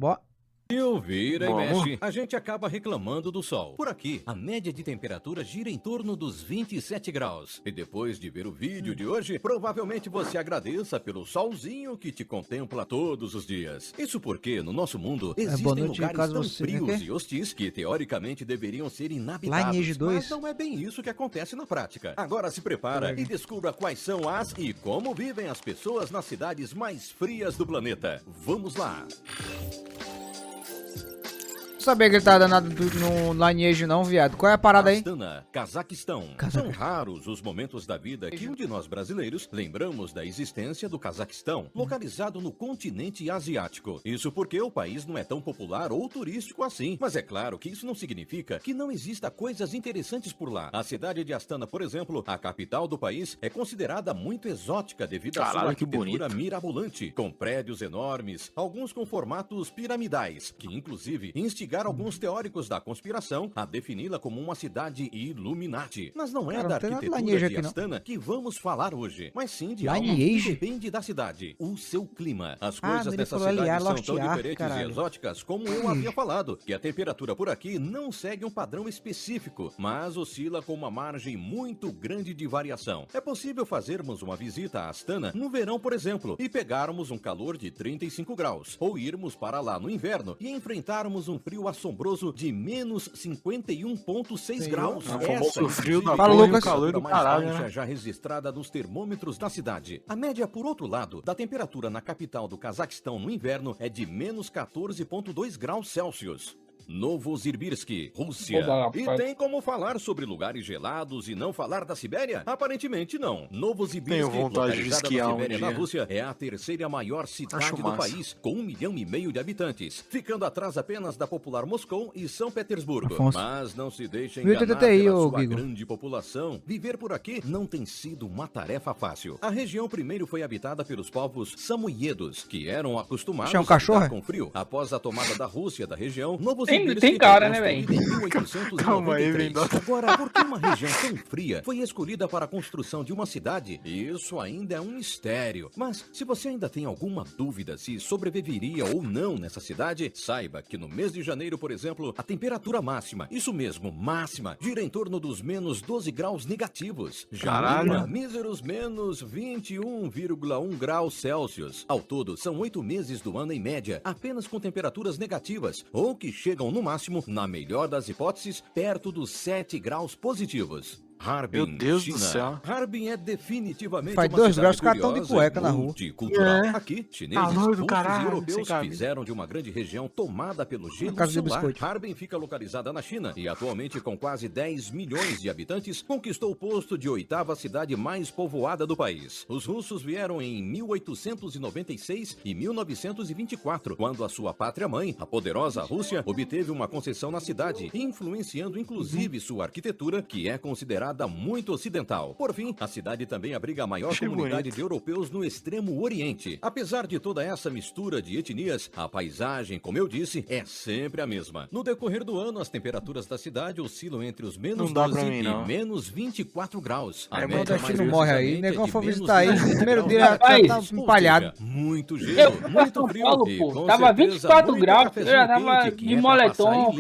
Boa. Vira e mexe, a gente acaba reclamando do sol. Por aqui, a média de temperatura gira em torno dos 27 graus. E depois de ver o vídeo de hoje, provavelmente você agradeça pelo solzinho que te contempla todos os dias. Isso porque, no nosso mundo, existem lugares tão frios e hostis que, teoricamente, deveriam ser inabitáveis. Mas não é bem isso que acontece na prática. Agora se prepara e descubra quais são as e como vivem as pessoas nas cidades mais frias do planeta. Vamos lá! Não sabia que ele tava danado no Lineage não, viado. Qual é a parada aí? Astana, Cazaquistão. São raros os momentos da vida que um de nós brasileiros lembramos da existência do Cazaquistão, localizado no continente asiático. Isso porque o país não é tão popular ou turístico assim. Mas é claro que isso não significa que não exista coisas interessantes por lá. A cidade de Astana, por exemplo, a capital do país, é considerada muito exótica devido à sua arquitetura mirabolante, com prédios enormes, alguns com formatos piramidais, que inclusive instigaram alguns teóricos da conspiração a defini-la como uma cidade Illuminati. Mas não é da arquitetura de Astana que vamos falar hoje, mas sim de algo que depende da cidade, o seu clima. As coisas dessa cidade são tão diferentes e exóticas como eu havia falado, que a temperatura por aqui não segue um padrão específico, mas oscila com uma margem muito grande de variação. É possível fazermos uma visita a Astana no verão, por exemplo, e pegarmos um calor de 35 graus, ou irmos para lá no inverno e enfrentarmos um frio assombroso de menos 51,6 graus. Essa frio da calor do caralho, mais baixa já registrada nos termômetros da cidade. A média, por outro lado, da temperatura na capital do Cazaquistão no inverno é de menos 14,2 graus Celsius. Novosibirsk, Rússia. E tem como falar sobre lugares gelados e não falar da Sibéria? Aparentemente não. Novosibirsk, localizada na Sibéria, na Rússia, é a terceira maior cidade do país, com 1,5 milhão de habitantes, ficando atrás apenas da popular Moscou e São Petersburgo. Mas não se deixem enganar pela sua grande população. Viver por aqui não tem sido uma tarefa fácil. A região primeiro foi habitada pelos povos samoiedos, que eram acostumados a lidar com frio. Após a tomada da Rússia da região, Novosibirsk tem cara, né, velho? Calma aí, Agora, por que uma região tão fria foi escolhida para a construção de uma cidade? Isso ainda é um mistério. Mas, se você ainda tem alguma dúvida se sobreviveria ou não nessa cidade, saiba que no mês de janeiro, por exemplo, a temperatura máxima, isso mesmo, máxima, gira em torno dos menos 12 graus negativos. Já míseros menos 21,1 graus Celsius. Ao todo, são 8 meses do ano em média, apenas com temperaturas negativas, ou que chegam no máximo, na melhor das hipóteses, perto dos 7 graus positivos. Harbin, meu Deus China. do céu. Harbin é definitivamente faz 2 graus, os caras estão de cueca na rua. Aqui, chineses, russos e europeus fizeram de uma grande região tomada pelo gelo solar. Harbin fica localizada na China e atualmente com quase 10 milhões de habitantes, conquistou o posto de 8ª cidade mais povoada do país. Os russos vieram em 1896 e 1924, quando a sua pátria-mãe, a poderosa Rússia, obteve uma concessão na cidade, influenciando inclusive sua arquitetura, que é considerada muito ocidental. Por fim, a cidade também abriga a maior comunidade de europeus no extremo oriente. Apesar de toda essa mistura de etnias, a paisagem, como eu disse, é sempre a mesma. No decorrer do ano, as temperaturas da cidade oscilam entre os menos 12 e menos 24 graus. A média mais não morre aí, negão foi visitar aí, primeiro dia tá empalhado. Muito gelo, muito frio. Pô, tava 24 graus, eu já tava de moletom.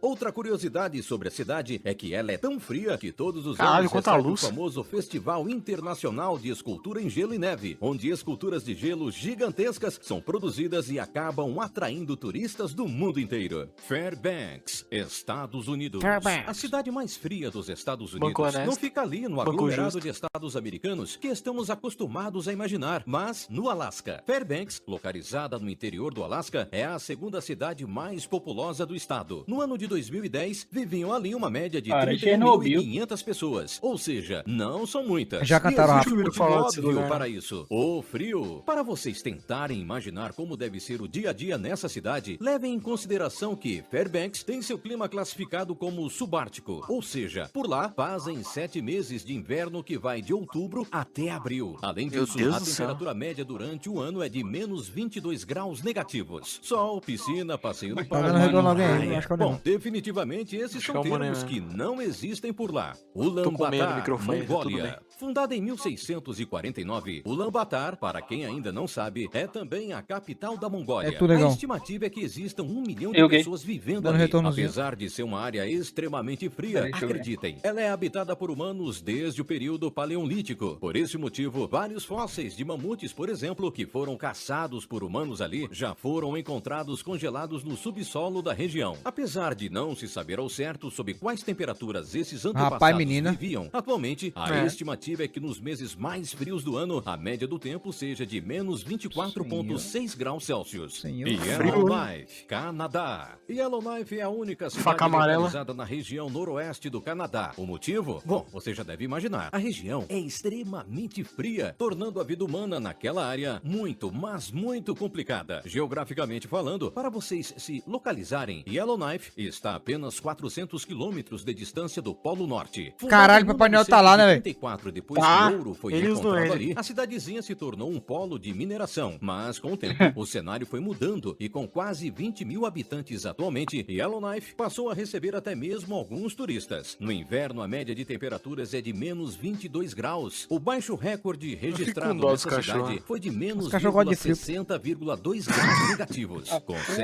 Outra curiosidade sobre a cidade é que ela é tão fria que todos os anos recebe o famoso Festival Internacional de Escultura em Gelo e Neve, onde esculturas de gelo gigantescas são produzidas e acabam atraindo turistas do mundo inteiro. Fairbanks, Estados Unidos. A cidade mais fria dos Estados Unidos não fica ali no aglomerado de estados americanos que estamos acostumados a imaginar, mas no Alasca. Fairbanks, localizada no interior do Alasca, é a segunda cidade mais populosa do estado. No ano de 2010, viviam ali uma média de 31.500 pessoas, ou seja, não são muitas. Já cantaram óbvio para isso. O frio. Para vocês tentarem imaginar como deve ser o dia a dia nessa cidade, levem em consideração que Fairbanks tem seu clima classificado como subártico, ou seja, por lá fazem 7 meses de inverno que vai de outubro até abril. Além disso, a temperatura média durante o ano é de menos 22 graus negativos. Sol, piscina, passeio no parque. Bom, definitivamente esses são termos que não existem existem por lá. Ulaanbaatar, Mongólia. Fundada em 1649, Ulaanbaatar, para quem ainda não sabe, é também a capital da Mongólia. A estimativa é que existam 1 milhão de pessoas vivendo ali. Apesar de ser uma área extremamente fria, acreditem, ela é habitada por humanos desde o período paleolítico. Por esse motivo, vários fósseis de mamutes, por exemplo, que foram caçados por humanos ali, já foram encontrados congelados no subsolo da região. Apesar de não se saber ao certo sobre quais temperaturas esses antepassados viviam, atualmente, a estimativa é que nos meses mais frios do ano, a média do tempo seja de menos 24,6 graus Celsius. Yellowknife, Canadá. Yellowknife é a única cidade localizada na região noroeste do Canadá. O motivo? Bom, você já deve imaginar. A região é extremamente fria, tornando a vida humana naquela área muito, mas muito complicada. Geograficamente falando, para vocês se localizarem, Yellowknife está a apenas 400 quilômetros de distância do Polo Norte. Caralho, Papai Noel tá lá, né, velho? Depois que ouro foi encontrado ali, a cidadezinha se tornou um polo de mineração. Mas com o tempo, o cenário foi mudando e com quase 20 mil habitantes atualmente, Yellowknife passou a receber até mesmo alguns turistas. No inverno, a média de temperaturas é de menos 22 graus. O baixo recorde registrado nessa cidade foi de menos 60,2 graus negativos.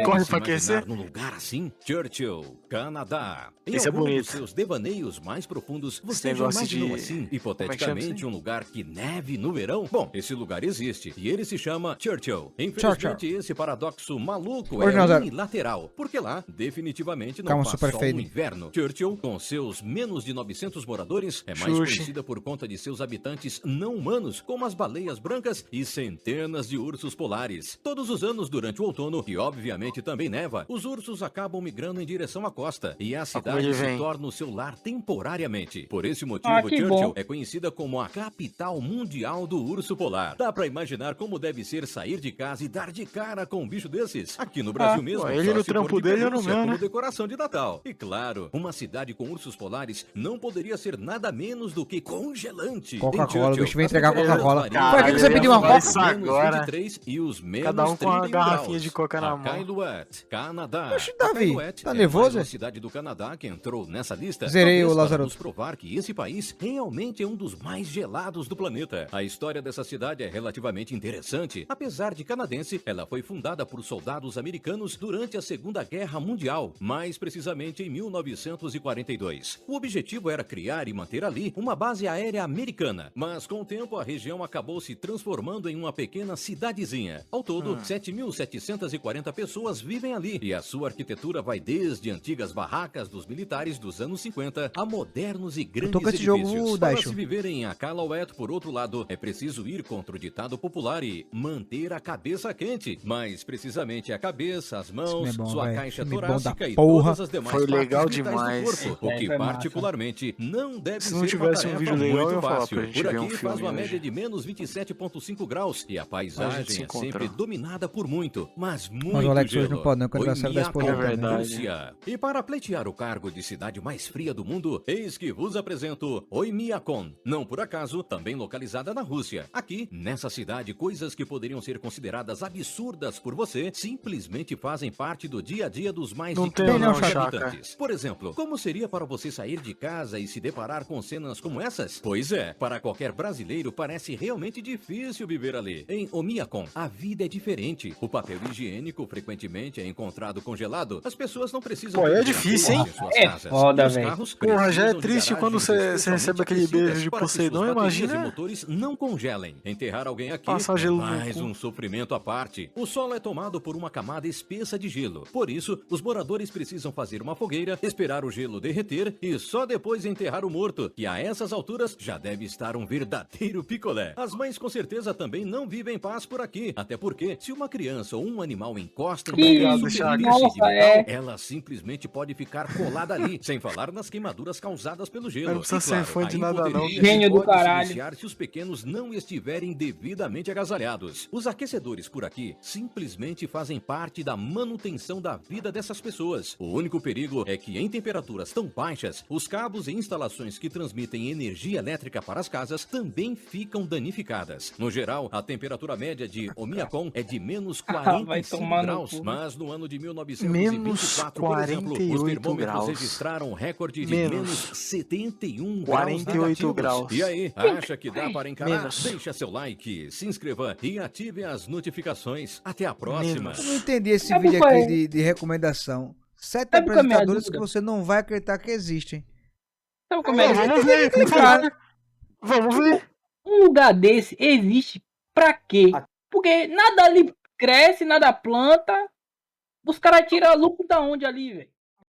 Consegue se imaginar num lugar assim? Churchill, Canadá. Em algum dos seus devaneios mais profundos, você já imaginou assim, hipoteticamente, um lugar que neve no verão? Bom, esse lugar existe e ele se chama Churchill. Infelizmente, esse paradoxo maluco é unilateral, porque lá definitivamente não passa só o inverno. Churchill, com seus menos de 900 moradores, é mais conhecida por conta de seus habitantes não humanos, como as baleias brancas e centenas de ursos polares. Todos os anos, durante o outono, que obviamente também neva, os ursos acabam migrando em direção à costa e a cidade se torna o seu lar temporariamente. Por esse motivo, Churchill é conhecida como a capital mundial do urso polar. Dá pra imaginar como deve ser sair de casa e dar de cara com um bicho desses? Aqui no Brasil mesmo, ele no trampo dele eu não vejo, como decoração de Natal. E claro, uma cidade com ursos polares não poderia ser nada menos do que congelante. Coca-Cola, o bicho vem entregar Coca-Cola. Foi aqui que você pediu uma Coca? Menos 23 e os menos cada um com uma garrafinha graus. de Coca na mão. Iqaluit, Canadá. Oxe, Davi, tá nervoso? É a cidade do Canadá que entrou nessa lista. Zerei o Lázaro. Nos provar que esse país realmente é um dos mais gelados do planeta. A história dessa cidade é relativamente interessante. Apesar de canadense, ela foi fundada por soldados americanos durante a Segunda Guerra Mundial, mais precisamente em 1942. O objetivo era criar e manter ali uma base aérea americana, mas com o tempo a região acabou se transformando em uma pequena cidadezinha. Ao todo, 7.740 pessoas vivem ali e a sua arquitetura vai desde antigas barracas dos militares dos anos 50 a modernos e grandes edifícios. Para se viver em Iqaluit, por outro lado, é preciso ir contra o ditado popular e manter a cabeça quente. Mais precisamente a cabeça, as mãos, sua caixa torácica e todas as demais foi legal partes demais do corpo, o que particularmente não deve se ser não tivesse um vídeo legal, muito fácil. Por aqui um faz uma média de menos 27,5 graus e a paisagem é sempre dominada por muito, mas muito gelo. Não pode, não, que aniversário da esposa Rússia. E para pleitear o cargo de cidade mais fria do mundo, eis que vos apresento Oymyakon. Não por acaso, também localizada na Rússia. Aqui, nessa cidade, coisas que poderiam ser consideradas absurdas por você, simplesmente fazem parte do dia a dia dos mais de 500 habitantes. Por exemplo, como seria para você sair de casa e se deparar com cenas como essas? Pois é, para qualquer brasileiro parece realmente difícil viver ali. Em Oymyakon, a vida é diferente. O papel higiênico frequentemente é encontrado congelado. As pessoas não precisam... Pô, é difícil, hein? É foda, velho. Porra, já é triste quando você recebe aquele beijo de Poseidon, imagina. Os motores não congelem. Enterrar alguém aqui é mais um sofrimento à parte. O solo é tomado por uma camada espessa de gelo. Por isso, os moradores precisam fazer uma fogueira, esperar o gelo derreter e só depois enterrar o morto, que a essas alturas já deve estar um verdadeiro picolé. As mães com certeza também não vivem em paz por aqui, até porque se uma criança ou um animal encosta em ela simplesmente pode ficar colada ali, sem falar nas queimaduras causadas pelo gelo. Não precisa ser fã de nada não. Gênio do caralho. Se os pequenos não estiverem devidamente agasalhados. Os aquecedores por aqui simplesmente fazem parte da manutenção da vida dessas pessoas. O único perigo é que em temperaturas tão baixas, os cabos e instalações que transmitem energia elétrica para as casas também ficam danificadas. No geral, a temperatura média de Oymyakon é de menos 45 graus, mas no ano de 1924, por exemplo, os termômetros registraram um recorde e de menos 71 48 graus. E aí, acha que dá para encarar? Menos. Deixa seu like, se inscreva e ative as notificações. Até a próxima. Eu não entendi esse Sabe vídeo qual é? aqui de recomendação. 7 Sabe qual é a minha apresentadores que dúvida? você não vai acreditar que existem. Sabe como é? Vamos ver, vamos ver. Um lugar desse existe pra quê? Porque nada ali cresce, nada planta. Os caras tiram lucro da onde ali, velho?